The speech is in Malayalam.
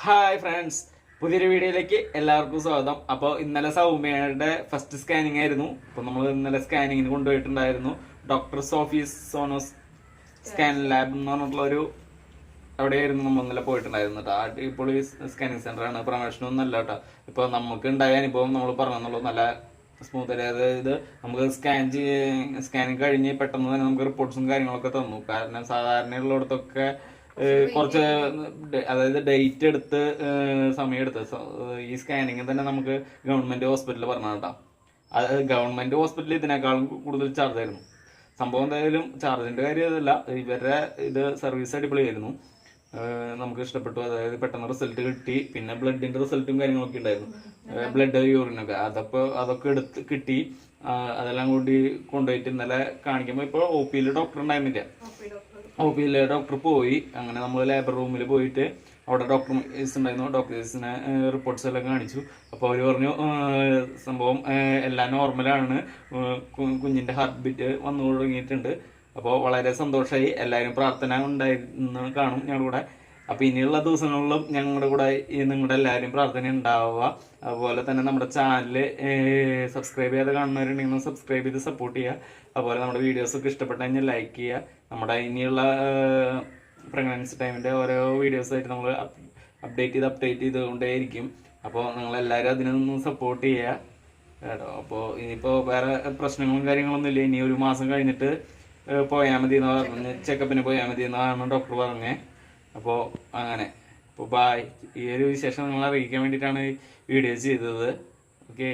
ഹായ് ഫ്രണ്ട്സ്, പുതിയൊരു വീഡിയോയിലേക്ക് എല്ലാവർക്കും സ്വാഗതം. അപ്പോൾ ഇന്നലെ സൗമ്യയുടെ ഫസ്റ്റ് സ്കാനിങ് ആയിരുന്നു. അപ്പോൾ നമ്മൾ ഇന്നലെ സ്കാനിങ്ങിന് കൊണ്ടുപോയിട്ടുണ്ടായിരുന്നു ഡോക്ടർ സോഫീസ് സോനോസ് സ്കാൻ ലാബ് എന്ന് പറഞ്ഞിട്ടുള്ള ഒരു അവിടെയായിരുന്നു നമ്മൾ ഇന്നലെ പോയിട്ടുണ്ടായിരുന്നു കേട്ടോ. അടിപൊളി സ്കാനിങ് സെന്റർ ആണ്, പ്രൊമോഷനൊന്നും അല്ല കേട്ടോ. ഇപ്പോൾ നമുക്ക് ഉണ്ടായ അനുഭവം നമ്മൾ പറഞ്ഞെന്നുള്ളൂ. നല്ല സ്മൂത്ത്, അതായത് നമുക്ക് സ്കാനിങ് കഴിഞ്ഞ് പെട്ടെന്ന് തന്നെ നമുക്ക് റിപ്പോർട്ട്സും കാര്യങ്ങളൊക്കെ തന്നു. കാരണം സാധാരണയുള്ളിടത്തൊക്കെ കുറച്ച് അതായത് ഡേറ്റ് എടുത്ത് സമയമെടുത്ത് ഈ സ്കാനിങ് തന്നെ നമുക്ക് ഗവൺമെന്റ് ഹോസ്പിറ്റലിൽ പറഞ്ഞ കേട്ടോ. അത് ഗവൺമെന്റ് ഹോസ്പിറ്റലിൽ ഇതിനേക്കാളും കൂടുതൽ ചാർജ് ആയിരുന്നു. സംഭവം എന്തായാലും ചാർജിന്റെ കാര്യം അതല്ല, ഇവരുടെ ഇത് സർവീസ് അടിപൊളിയായിരുന്നു. നമുക്ക് ഇഷ്ടപ്പെട്ടു. അതായത് പെട്ടെന്ന് റിസൾട്ട് കിട്ടി. പിന്നെ ബ്ലഡിന്റെ റിസൾട്ടും കാര്യങ്ങളൊക്കെ ഉണ്ടായിരുന്നു, ബ്ലഡ് യൂറിനൊക്കെ അതൊക്കെ എടുത്ത് കിട്ടി. അതെല്ലാം കൂടി കൊണ്ടുപോയിട്ട് ഇന്നലെ കാണിക്കുമ്പോൾ ഇപ്പോൾ ഒ പിയിൽ ഡോക്ടർ ഉണ്ടായിരുന്നില്ല. ഒ പിയിൽ ഡോക്ടർ പോയി. അങ്ങനെ നമ്മൾ ലേബർ റൂമിൽ പോയിട്ട് അവിടെ ഡോക്ടേഴ്സ് ഉണ്ടായിരുന്നു. ഡോക്ടേഴ്സിനെ റിപ്പോർട്ട്സ് എല്ലാം കാണിച്ചു. അപ്പോൾ അവർ പറഞ്ഞു സംഭവം എല്ലാം നോർമലാണ്, കുഞ്ഞിൻ്റെ ഹാർട്ട് ബീറ്റ് വന്നു തുടങ്ങിയിട്ടുണ്ട്. അപ്പോൾ വളരെ സന്തോഷമായി. എല്ലാവരും പ്രാർത്ഥന ഉണ്ടായിരുന്നു കാണും ഞങ്ങളുടെ കൂടെ. അപ്പോൾ ഇനിയുള്ള ദിവസങ്ങളിലും ഞങ്ങളുടെ കൂടെ നിങ്ങളുടെ എല്ലാവരും പ്രാർത്ഥന ഉണ്ടാവുക. അതുപോലെ തന്നെ നമ്മുടെ ചാനൽ സബ്സ്ക്രൈബ് ചെയ്യാതെ കാണുന്നവരുണ്ടെങ്കിൽ സബ്സ്ക്രൈബ് ചെയ്ത് സപ്പോർട്ട് ചെയ്യുക. അതുപോലെ നമ്മുടെ വീഡിയോസൊക്കെ ഇഷ്ടപ്പെട്ട് കഴിഞ്ഞാൽ ലൈക്ക് ചെയ്യുക. നമ്മുടെ ഇനിയുള്ള പ്രഗ്നൻസി ടൈമിൻ്റെ ഓരോ വീഡിയോസായിട്ട് നമ്മൾ അപ്ഡേറ്റ് ചെയ്തുകൊണ്ടേയിരിക്കും. അപ്പോൾ നിങ്ങളെല്ലാവരും അതിനൊന്ന് സപ്പോർട്ട് ചെയ്യുക കേട്ടോ. അപ്പോൾ ഇനിയിപ്പോൾ വേറെ പ്രശ്നങ്ങളും കാര്യങ്ങളൊന്നും ഇല്ല. ഇനി ഒരു മാസം കഴിഞ്ഞിട്ട് പോയാൽ മതി എന്ന് പറഞ്ഞ് ചെക്കപ്പിന് പോയാൽ മതി എന്നാണ് ഡോക്ടർ പറഞ്ഞത്. അപ്പോൾ അങ്ങനെ, അപ്പോൾ ബായ്. ഈ ഒരു വിശേഷം നിങ്ങളെ അറിയിക്കാൻ വേണ്ടിയിട്ടാണ് വീഡിയോ ചെയ്തത്. ഓക്കെ.